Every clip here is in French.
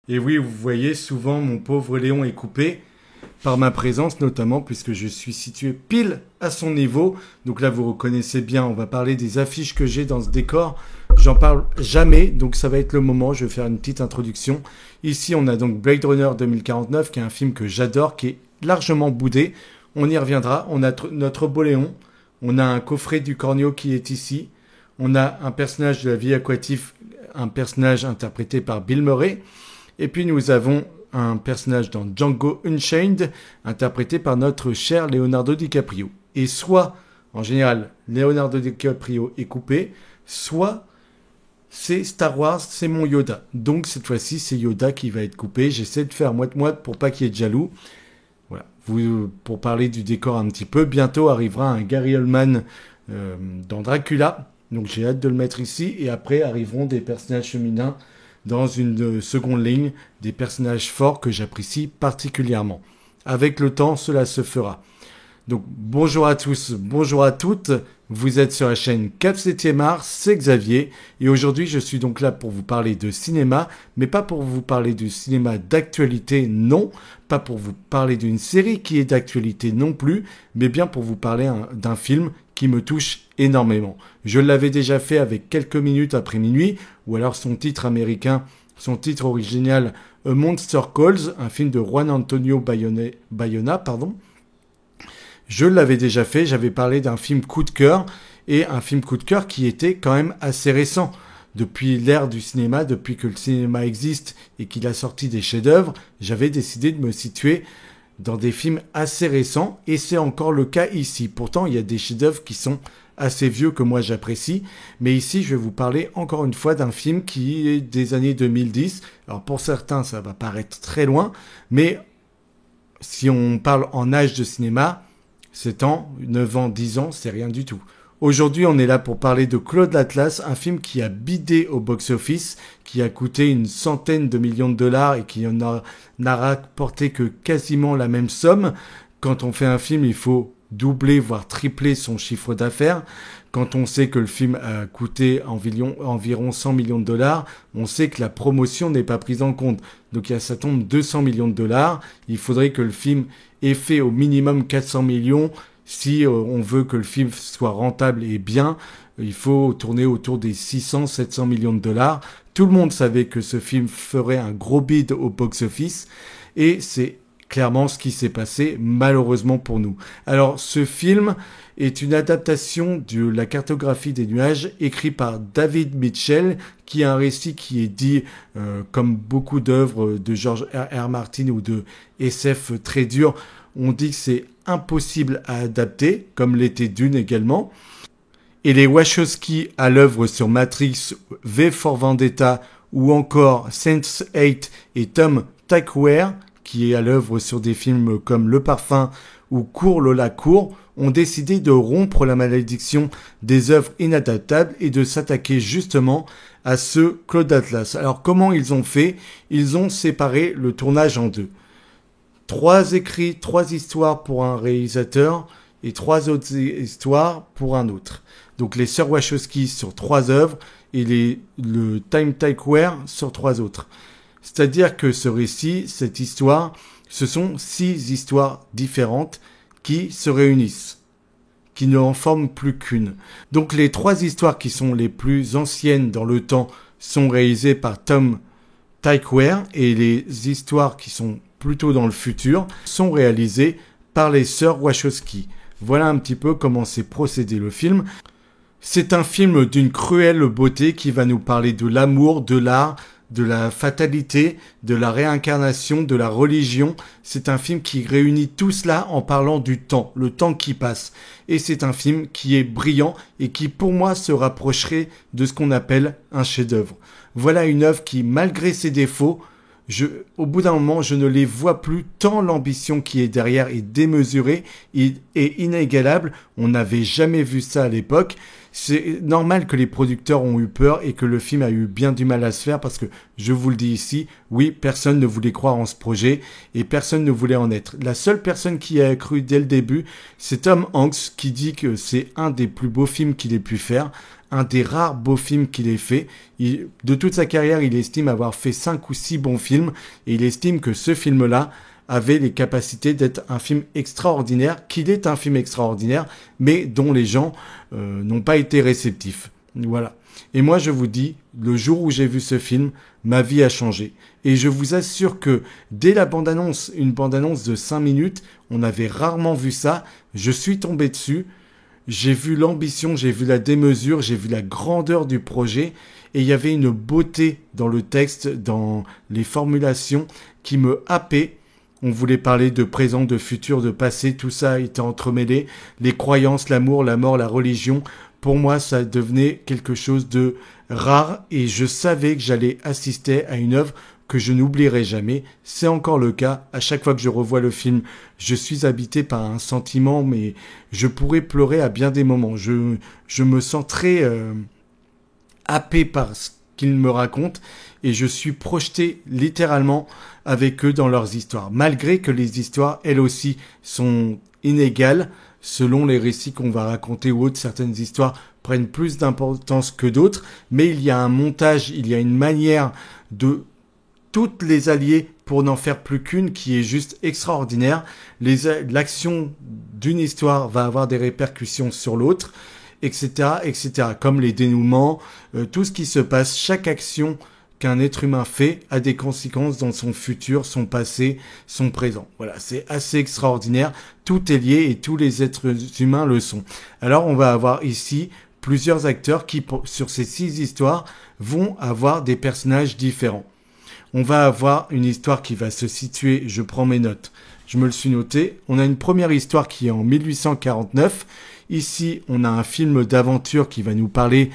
Et oui, vous voyez, souvent mon pauvre Léon est coupé par ma présence, notamment puisque je suis situé pile à son niveau. Donc là, vous reconnaissez bien, on va parler des affiches que j'ai dans ce décor. J'en parle jamais, donc ça va être le moment. Je vais faire une petite introduction. Ici, on a donc Blade Runner 2049, qui est un film que j'adore, qui est largement boudé. On y reviendra. On a notre beau Léon. On a un coffret du Cornio qui est ici. On a un personnage de la vie aquatique, un personnage interprété par Bill Murray. Et puis nous avons un personnage dans Django Unchained, interprété par notre cher Leonardo DiCaprio. Et soit, en général, Leonardo DiCaprio est coupé, soit c'est Star Wars, c'est mon Yoda. Donc cette fois-ci, c'est Yoda qui va être coupé. J'essaie de faire moite-moite pour pas qu'il y ait de jaloux. Voilà. Pour parler du décor un petit peu, bientôt arrivera un Gary Oldman dans Dracula. Donc j'ai hâte de le mettre ici. Et après arriveront des personnages féminins dans une seconde ligne, des personnages forts que j'apprécie particulièrement. Avec le temps, cela se fera. Donc bonjour à tous, bonjour à toutes, vous êtes sur la chaîne Cap 7e Art, c'est Xavier, et aujourd'hui je suis donc là pour vous parler de cinéma, mais pas pour vous parler du cinéma d'actualité, non, pas pour vous parler d'une série qui est d'actualité non plus, mais bien pour vous parler d'un film qui me touche énormément. Je l'avais déjà fait avec quelques minutes après minuit, ou alors son titre américain, son titre original A Monster Calls, un film de Juan Antonio Bayona, pardon. Je l'avais déjà fait, j'avais parlé d'un film coup de cœur, et un film coup de cœur qui était quand même assez récent. Depuis l'ère du cinéma, depuis que le cinéma existe et qu'il a sorti des chefs-d'œuvre, j'avais décidé de me situer dans des films assez récents, et c'est encore le cas ici. Pourtant, il y a des chefs-d'œuvre qui sont assez vieux que moi j'apprécie, mais ici je vais vous parler encore une fois d'un film qui est des années 2010. Alors pour certains, ça va paraître très loin, mais si on parle en âge de cinéma, 7 ans, 9 ans, 10 ans, c'est rien du tout. Aujourd'hui, on est là pour parler de Claude l'Atlas, un film qui a bidé au box-office, qui a coûté une centaine de millions de dollars et qui n'a rapporté que quasiment la même somme. Quand on fait un film, il faut doubler, voire tripler son chiffre d'affaires. Quand on sait que le film a coûté environ 100 millions de dollars, on sait que la promotion n'est pas prise en compte. Donc ça tombe 200 millions de dollars. Il faudrait que le film ait fait au minimum 400 millions. Si on veut que le film soit rentable et bien, il faut tourner autour des 600-700 millions de dollars. Tout le monde savait que ce film ferait un gros bid au box-office, et c'est clairement ce qui s'est passé, malheureusement pour nous. Alors, ce film est une adaptation de La cartographie des nuages, écrit par David Mitchell, qui est un récit qui est dit, comme beaucoup d'œuvres de George R. R. Martin ou de SF très dur, on dit que c'est impossible à adapter, comme l'était Dune également. Et les Wachowski à l'œuvre sur Matrix, V for Vendetta ou encore Sense8 et Tom Tykwer, qui est à l'œuvre sur des films comme Le Parfum ou Cours Lola Cours, ont décidé de rompre la malédiction des œuvres inadaptables et de s'attaquer justement à ce Claude Atlas. Alors comment ils ont fait? Ils ont séparé le tournage en deux. 3 écrits, 3 histoires pour un réalisateur et 3 autres histoires pour un autre. Donc les sœurs Wachowski sur 3 œuvres et le Time Tykwer sur 3 autres. C'est-à-dire que ce récit, cette histoire, ce sont 6 histoires différentes qui se réunissent, qui ne en forment plus qu'une. Donc les 3 histoires qui sont les plus anciennes dans le temps sont réalisées par Tom Tykwer, et les histoires qui sont plutôt dans le futur sont réalisées par les sœurs Wachowski. Voilà un petit peu comment s'est procédé le film. C'est un film d'une cruelle beauté qui va nous parler de l'amour, de l'art, de la fatalité, de la réincarnation, de la religion. C'est un film qui réunit tout cela en parlant du temps, le temps qui passe. Et c'est un film qui est brillant et qui, pour moi, se rapprocherait de ce qu'on appelle un chef-d'œuvre. Voilà une œuvre qui, malgré ses défauts, au bout d'un moment, je ne les vois plus tant l'ambition qui est derrière est démesurée et inégalable. On n'avait jamais vu ça à l'époque. C'est normal que les producteurs ont eu peur et que le film a eu bien du mal à se faire parce que, je vous le dis ici, oui, personne ne voulait croire en ce projet et personne ne voulait en être. La seule personne qui a cru dès le début, c'est Tom Hanks qui dit que c'est un des plus beaux films qu'il ait pu faire, un des rares beaux films qu'il ait fait. De toute sa carrière, il estime avoir fait 5 ou 6 bons films et il estime que ce film-là avait les capacités d'être un film extraordinaire, qu'il est un film extraordinaire, mais dont les gens n'ont pas été réceptifs. Voilà. Et moi, je vous dis, le jour où j'ai vu ce film, ma vie a changé. Et je vous assure que dès la bande-annonce, une bande-annonce de 5 minutes, on avait rarement vu ça, je suis tombé dessus, j'ai vu l'ambition, j'ai vu la démesure, j'ai vu la grandeur du projet, et il y avait une beauté dans le texte, dans les formulations, qui me happait. On voulait parler de présent, de futur, de passé, tout ça était entremêlé. Les croyances, l'amour, la mort, la religion. Pour moi, ça devenait quelque chose de rare et je savais que j'allais assister à une œuvre que je n'oublierai jamais. C'est encore le cas. À chaque fois que je revois le film, je suis habité par un sentiment, mais je pourrais pleurer à bien des moments. Je me sens très happé par ce qu'ils me racontent et je suis projeté littéralement avec eux dans leurs histoires, malgré que les histoires, elles aussi, sont inégales selon les récits qu'on va raconter ou autres. Certaines histoires prennent plus d'importance que d'autres, mais il y a un montage, il y a une manière de toutes les allier pour n'en faire plus qu'une qui est juste extraordinaire. L'action d'une histoire va avoir des répercussions sur l'autre, etc., etc., comme les dénouements, tout ce qui se passe, chaque action qu'un être humain fait a des conséquences dans son futur, son passé, son présent. Voilà, c'est assez extraordinaire. Tout est lié et tous les êtres humains le sont. Alors, on va avoir ici plusieurs acteurs qui, sur ces 6 histoires, vont avoir des personnages différents. On va avoir une histoire qui va se situer, je prends mes notes, je me le suis noté. On a une première histoire qui est en 1849. Ici, on a un film d'aventure qui va nous parler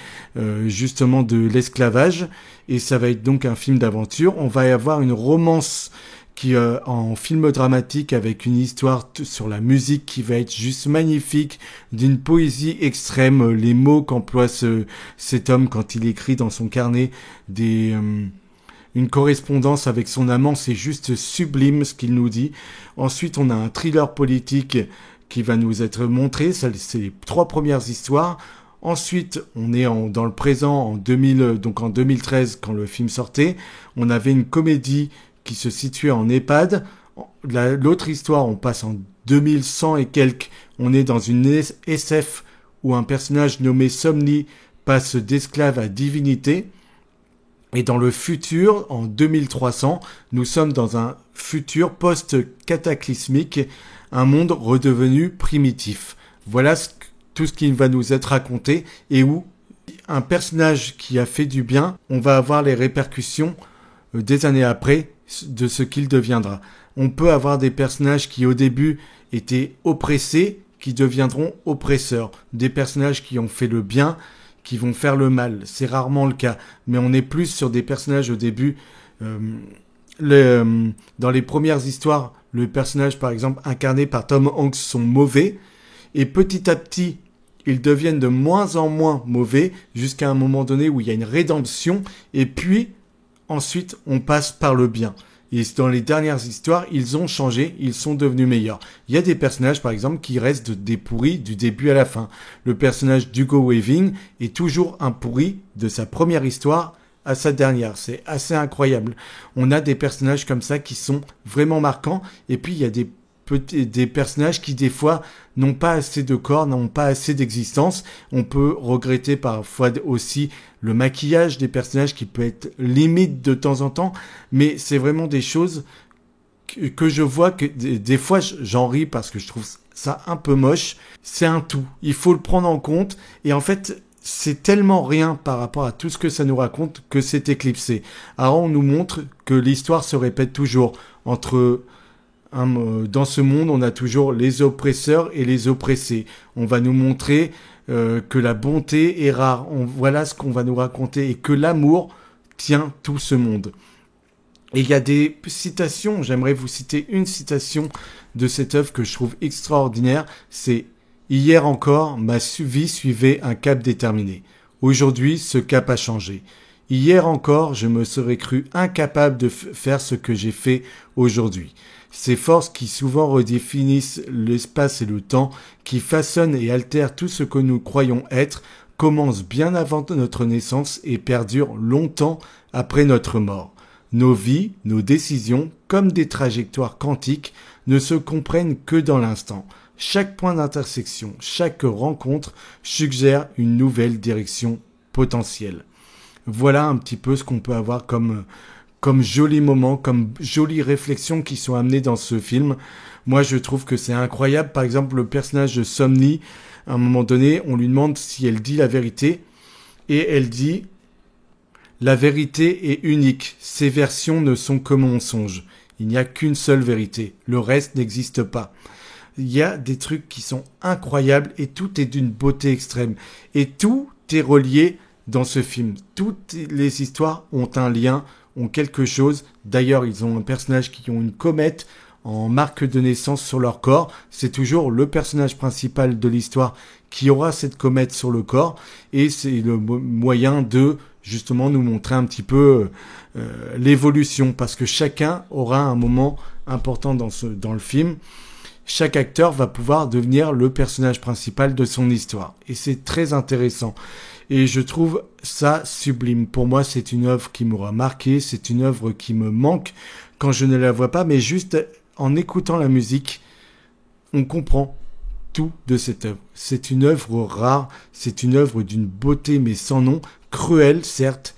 justement de l'esclavage. Et ça va être donc un film d'aventure. On va y avoir une romance qui en film dramatique avec une histoire sur la musique qui va être juste magnifique, d'une poésie extrême. Les mots qu'emploie cet homme quand il écrit dans son carnet une correspondance avec son amant, c'est juste sublime ce qu'il nous dit. Ensuite, on a un thriller politique qui va nous être montré. Ça, c'est les 3 premières histoires. Ensuite, on est dans le présent, en 2013, quand le film sortait. On avait une comédie qui se situait en EHPAD. L'autre histoire, on passe en 2100 et quelques. On est dans une SF où un personnage nommé Somni passe d'esclave à divinité. Et dans le futur, en 2300, nous sommes dans un futur post-cataclysmique, un monde redevenu primitif. Voilà tout ce qui va nous être raconté et où un personnage qui a fait du bien, on va avoir les répercussions des années après de ce qu'il deviendra. On peut avoir des personnages qui au début étaient oppressés, qui deviendront oppresseurs. Des personnages qui ont fait le bien, qui vont faire le mal. C'est rarement le cas. Mais on est plus sur des personnages au début. Dans les premières histoires, le personnage, par exemple, incarné par Tom Hanks, sont mauvais. Et petit à petit, ils deviennent de moins en moins mauvais, jusqu'à un moment donné où il y a une rédemption. Et puis, ensuite, on passe par le bien. Et dans les dernières histoires, ils ont changé, ils sont devenus meilleurs. Il y a des personnages, par exemple, qui restent des pourris du début à la fin. Le personnage d'Hugo Weaving est toujours un pourri de sa première histoire à sa dernière. C'est assez incroyable. On a des personnages comme ça qui sont vraiment marquants. Et puis, il y a des personnages qui, des fois, n'ont pas assez de corps, n'ont pas assez d'existence. On peut regretter parfois aussi le maquillage des personnages qui peut être limite de temps en temps, mais c'est vraiment des choses que je vois que des fois j'en ris parce que je trouve ça un peu moche. C'est un tout. Il faut le prendre en compte et en fait, c'est tellement rien par rapport à tout ce que ça nous raconte que c'est éclipsé. Alors on nous montre que l'histoire se répète toujours dans ce monde, on a toujours les oppresseurs et les oppressés. On va nous montrer que la bonté est rare. Voilà ce qu'on va nous raconter et que l'amour tient tout ce monde. Et il y a des citations, j'aimerais vous citer une citation de cette œuvre que je trouve extraordinaire. C'est Hier encore, vie suivait un cap déterminé. Aujourd'hui, ce cap a changé. Hier encore, je me serais cru incapable de faire ce que j'ai fait aujourd'hui. Ces forces qui souvent redéfinissent l'espace et le temps, qui façonnent et altèrent tout ce que nous croyons être, commencent bien avant notre naissance et perdurent longtemps après notre mort. Nos vies, nos décisions, comme des trajectoires quantiques, ne se comprennent que dans l'instant. Chaque point d'intersection, chaque rencontre suggère une nouvelle direction potentielle. Voilà un petit peu ce qu'on peut avoir comme jolis moments, comme jolies réflexions qui sont amenées dans ce film. Moi, je trouve que c'est incroyable. Par exemple, le personnage de Somni, à un moment donné, on lui demande si elle dit la vérité. Et elle dit « La vérité est unique. Ces versions ne sont que mensonges. Il n'y a qu'une seule vérité. Le reste n'existe pas. » Il y a des trucs qui sont incroyables et tout est d'une beauté extrême. Et tout est relié dans ce film. Toutes les histoires ont un lien, ont quelque chose. D'ailleurs, ils ont un personnage qui ont une comète en marque de naissance sur leur corps. C'est toujours le personnage principal de l'histoire qui aura cette comète sur le corps. Et c'est le moyen de justement nous montrer un petit peu l'évolution. Parce que chacun aura un moment important dans le film. Chaque acteur va pouvoir devenir le personnage principal de son histoire. Et c'est très intéressant. Et je trouve ça sublime. Pour moi, c'est une œuvre qui m'aura marqué. C'est une œuvre qui me manque quand je ne la vois pas. Mais juste en écoutant la musique, on comprend tout de cette œuvre. C'est une œuvre rare. C'est une œuvre d'une beauté mais sans nom. Cruelle, certes.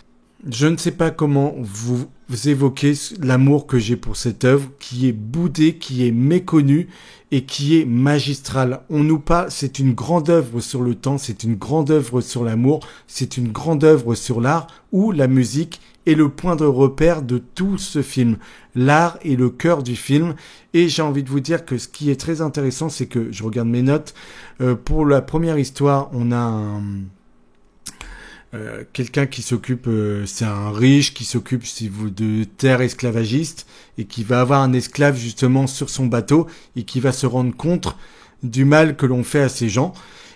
Je ne sais pas comment vous évoquez l'amour que j'ai pour cette œuvre, qui est boudée, qui est méconnue et qui est magistrale. On nous parle, c'est une grande œuvre sur le temps, c'est une grande œuvre sur l'amour, c'est une grande œuvre sur l'art, où la musique est le point de repère de tout ce film. L'art est le cœur du film, et j'ai envie de vous dire que ce qui est très intéressant, c'est que, je regarde mes notes, pour la première histoire, on a quelqu'un qui s'occupe, c'est un riche qui s'occupe de terres esclavagistes et qui va avoir un esclave justement sur son bateau et qui va se rendre compte du mal que l'on fait à ces gens.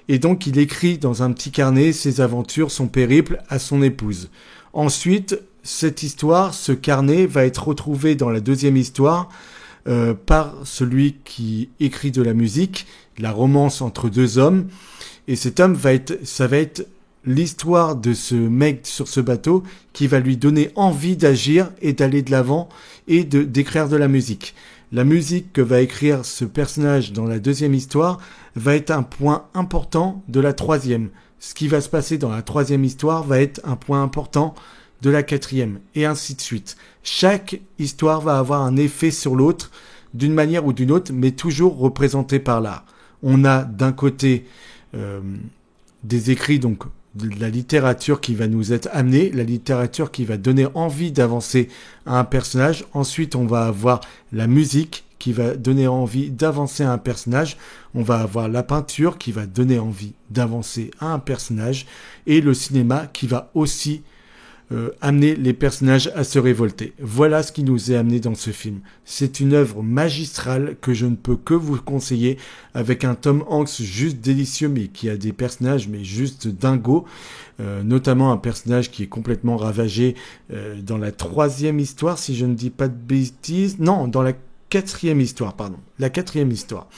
Et donc il écrit dans un petit carnet ses aventures, son périple à son épouse. Ensuite, cette histoire, ce carnet va être retrouvé dans la deuxième histoire par celui qui écrit de la musique, la romance entre deux hommes. Et cet homme ça va être l'histoire de ce mec sur ce bateau qui va lui donner envie d'agir et d'aller de l'avant et d'écrire de la musique. La musique que va écrire ce personnage dans la deuxième histoire va être un point important de la troisième. Ce qui va se passer dans la troisième histoire va être un point important de la quatrième, et ainsi de suite. Chaque histoire va avoir un effet sur l'autre, d'une manière ou d'une autre, mais toujours représenté par l'art. On a d'un côté des écrits, donc de la littérature qui va nous être amenée, la littérature qui va donner envie d'avancer à un personnage. Ensuite, on va avoir la musique qui va donner envie d'avancer à un personnage. On va avoir la peinture qui va donner envie d'avancer à un personnage. Et le cinéma qui va aussi amener les personnages à se révolter. Voilà ce qui nous est amené dans ce film. C'est une œuvre magistrale que je ne peux que vous conseiller, avec un Tom Hanks juste délicieux, mais qui a des personnages mais juste dingos, notamment un personnage qui est complètement ravagé dans la troisième histoire, si je ne dis pas de bêtises. Non, dans la quatrième histoire, pardon. La quatrième histoire.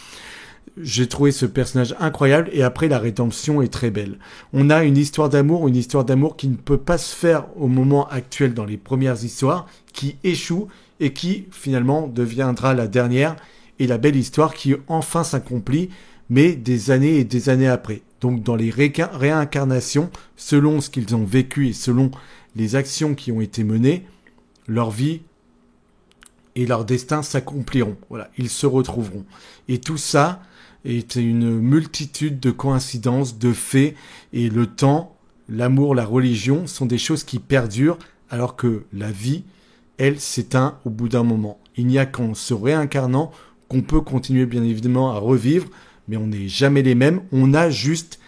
J'ai trouvé ce personnage incroyable et après la rédemption est très belle. On a une histoire d'amour qui ne peut pas se faire au moment actuel dans les premières histoires, qui échoue et qui finalement deviendra la dernière et la belle histoire qui enfin s'accomplit, mais des années et des années après. Donc dans les réincarnations, selon ce qu'ils ont vécu et selon les actions qui ont été menées, leur vie et leur destin s'accompliront. Voilà, ils se retrouveront. Et tout ça est une multitude de coïncidences, de faits, et le temps, l'amour, la religion sont des choses qui perdurent, alors que la vie, elle, s'éteint au bout d'un moment. Il n'y a qu'en se réincarnant qu'on peut continuer bien évidemment à revivre, mais on n'est jamais les mêmes. On a juste,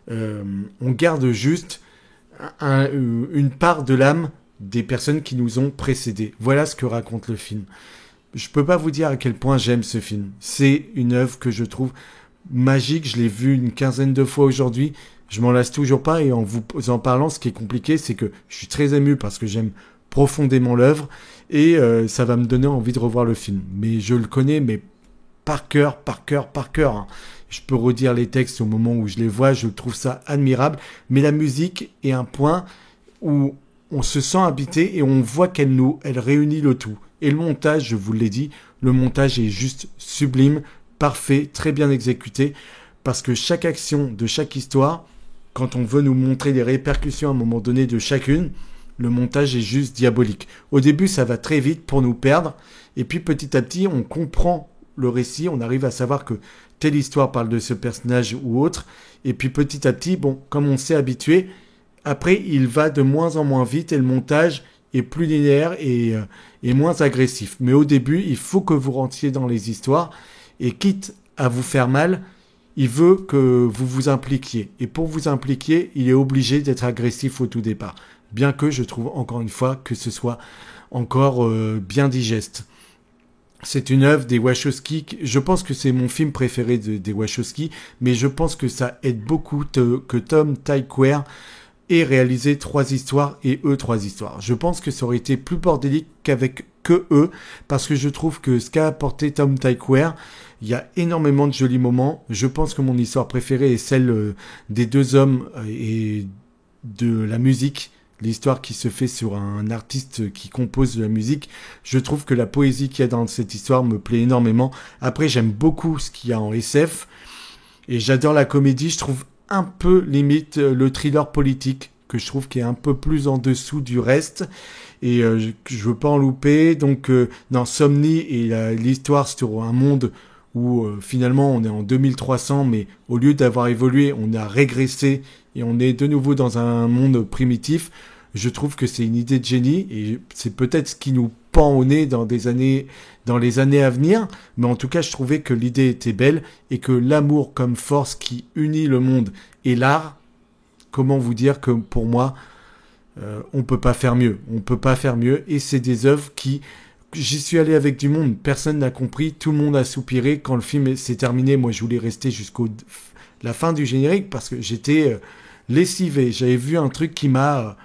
on garde juste une part de l'âme des personnes qui nous ont précédés. Voilà ce que raconte le film. Je peux pas vous dire à quel point j'aime ce film. C'est une œuvre que je trouve magique. Je l'ai vu une quinzaine de fois aujourd'hui. Je m'en lasse toujours pas. Et en vous en parlant, ce qui est compliqué, c'est que je suis très ému parce que j'aime profondément l'œuvre. Et ça va me donner envie de revoir le film. Mais je le connais, mais par cœur, hein. Je peux redire les textes au moment où je les vois. Je trouve ça admirable. Mais la musique est un point où on se sent habité et on voit elle réunit le tout. Et le montage, je vous l'ai dit, le montage est juste sublime, parfait, très bien exécuté, parce que chaque action de chaque histoire, quand on veut nous montrer les répercussions à un moment donné de chacune, le montage est juste diabolique. Au début, ça va très vite pour nous perdre, et puis petit à petit, on comprend le récit, on arrive à savoir que telle histoire parle de ce personnage ou autre, et puis petit à petit, bon, comme on s'est habitué, après, il va de moins en moins vite et le montage est plus linéaire et moins agressif. Mais au début, il faut que vous rentriez dans les histoires et quitte à vous faire mal, il veut que vous vous impliquiez. Et pour vous impliquer, il est obligé d'être agressif au tout départ. Bien que je trouve encore une fois que ce soit encore bien digeste. C'est une œuvre des Wachowski. Je pense que c'est mon film préféré des Wachowski, mais je pense que ça aide beaucoup que Tom Tykwer et réaliser 3 histoires et eux 3 histoires. Je pense que ça aurait été plus bordélique qu'avec que eux, parce que je trouve que ce qu'a apporté Tom Tykwer, il y a énormément de jolis moments. Je pense que mon histoire préférée est celle des 2 hommes et de la musique, l'histoire qui se fait sur un artiste qui compose de la musique. Je trouve que la poésie qu'il y a dans cette histoire me plaît énormément. Après, j'aime beaucoup ce qu'il y a en SF, et j'adore la comédie. Je trouve un peu limite le thriller politique que je trouve qui est un peu plus en dessous du reste et je veux pas en louper. Donc dans Somni et l'histoire sur un monde où finalement on est en 2300 mais au lieu d'avoir évolué on a régressé et on est de nouveau dans un monde primitif. Je trouve que c'est une idée de génie et c'est peut-être ce qui nous pend au nez dans les années à venir, mais en tout cas, je trouvais que l'idée était belle et que l'amour comme force qui unit le monde et l'art, comment vous dire que pour moi, on peut pas faire mieux. On peut pas faire mieux et c'est des œuvres qui... J'y suis allé avec du monde, personne n'a compris, tout le monde a soupiré quand le film s'est terminé. Moi, je voulais rester jusqu'au la fin du générique parce que j'étais lessivé. J'avais vu un truc qui a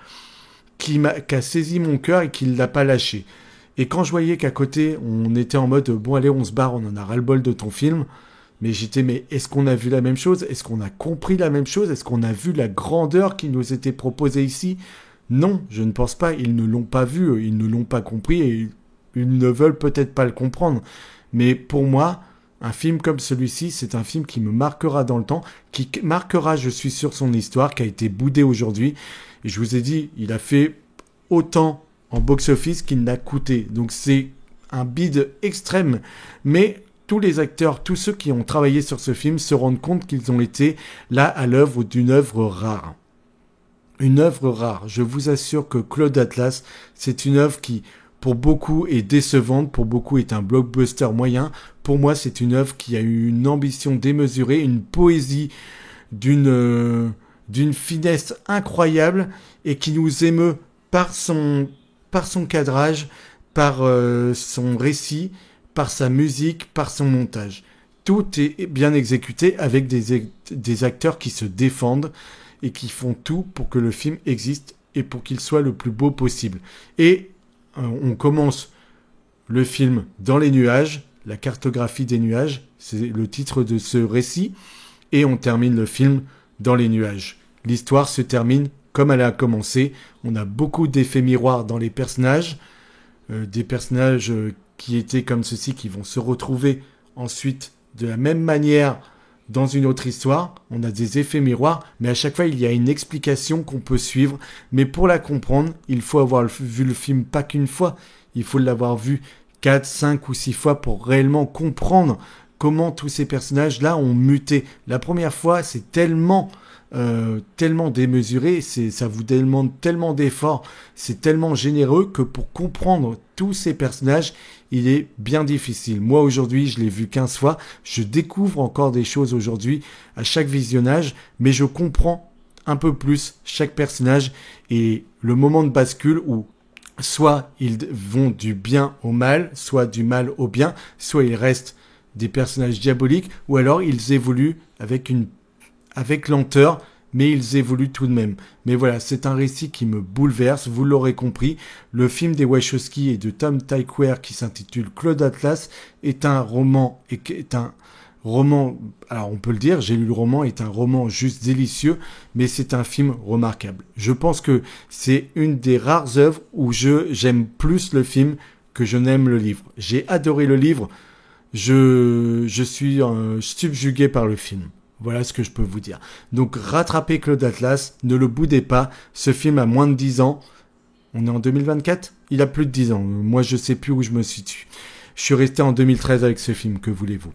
saisi mon cœur et qui ne l'a pas lâché. Et quand je voyais qu'à côté, on était en mode, bon allez, on se barre, on en a ras-le-bol de ton film, mais j'étais, mais est-ce qu'on a vu la même chose? Est-ce qu'on a compris la même chose? Est-ce qu'on a vu la grandeur qui nous était proposée ici? Non, je ne pense pas, ils ne l'ont pas vu, ils ne l'ont pas compris et ils ne veulent peut-être pas le comprendre. Mais pour moi, un film comme celui-ci, c'est un film qui me marquera dans le temps, qui marquera, je suis sûr, son histoire, qui a été boudée aujourd'hui. Et je vous ai dit, il a fait autant en box-office qu'il n'a coûté. Donc c'est un bide extrême. Mais tous les acteurs, tous ceux qui ont travaillé sur ce film se rendent compte qu'ils ont été là à l'œuvre d'une œuvre rare. Une œuvre rare. Je vous assure que Cloud Atlas, c'est une œuvre qui, pour beaucoup, est décevante, pour beaucoup est un blockbuster moyen. Pour moi, c'est une œuvre qui a eu une ambition démesurée, une poésie d'une finesse incroyable et qui nous émeut par son cadrage, par son récit, par sa musique, par son montage. Tout est bien exécuté avec des acteurs qui se défendent et qui font tout pour que le film existe et pour qu'il soit le plus beau possible. Et on commence le film dans les nuages, la cartographie des nuages, c'est le titre de ce récit, et on termine le film dans les nuages. L'histoire se termine comme elle a commencé. On a beaucoup d'effets miroirs dans les personnages, des personnages qui étaient comme ceci, qui vont se retrouver ensuite de la même manière dans une autre histoire. On a des effets miroirs, mais à chaque fois, il y a une explication qu'on peut suivre. Mais pour la comprendre, il faut avoir vu le film pas qu'une fois. Il faut l'avoir vu 4, 5 ou 6 fois pour réellement comprendre comment tous ces personnages-là ont muté. La première fois, c'est tellement démesuré, ça vous demande tellement d'efforts, c'est tellement généreux que pour comprendre tous ces personnages, il est bien difficile. Moi aujourd'hui, je l'ai vu 15 fois, je découvre encore des choses aujourd'hui à chaque visionnage, mais je comprends un peu plus chaque personnage et le moment de bascule où soit ils vont du bien au mal, soit du mal au bien, soit ils restent des personnages diaboliques, ou alors ils évoluent avec lenteur, mais ils évoluent tout de même. Mais voilà, c'est un récit qui me bouleverse, vous l'aurez compris. Le film des Wachowski et de Tom Tykwer qui s'intitule Cloud Atlas est un roman, alors on peut le dire, j'ai lu le roman, est un roman juste délicieux, mais c'est un film remarquable. Je pense que c'est une des rares œuvres où j'aime plus le film que je n'aime le livre. J'ai adoré le livre, je suis subjugué par le film. Voilà ce que je peux vous dire. Donc rattrapez Cloud Atlas, ne le boudez pas, ce film a moins de 10 ans. On est en 2024 ? Il a plus de 10 ans, moi je sais plus où je me situe. Je suis resté en 2013 avec ce film, que voulez-vous ?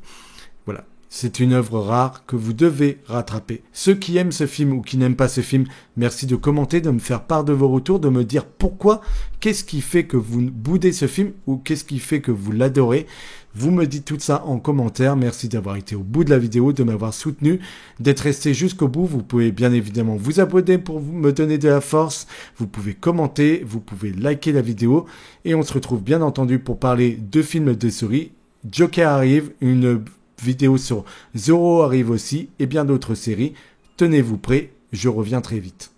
Voilà, c'est une œuvre rare que vous devez rattraper. Ceux qui aiment ce film ou qui n'aiment pas ce film, merci de commenter, de me faire part de vos retours, de me dire pourquoi, qu'est-ce qui fait que vous boudez ce film ou qu'est-ce qui fait que vous l'adorez. Vous me dites tout ça en commentaire. Merci d'avoir été au bout de la vidéo, de m'avoir soutenu, d'être resté jusqu'au bout. Vous pouvez bien évidemment vous abonner pour me donner de la force. Vous pouvez commenter, vous pouvez liker la vidéo. Et on se retrouve bien entendu pour parler de films de séries. Joker arrive, une vidéo sur Zorro arrive aussi et bien d'autres séries. Tenez-vous prêts, je reviens très vite.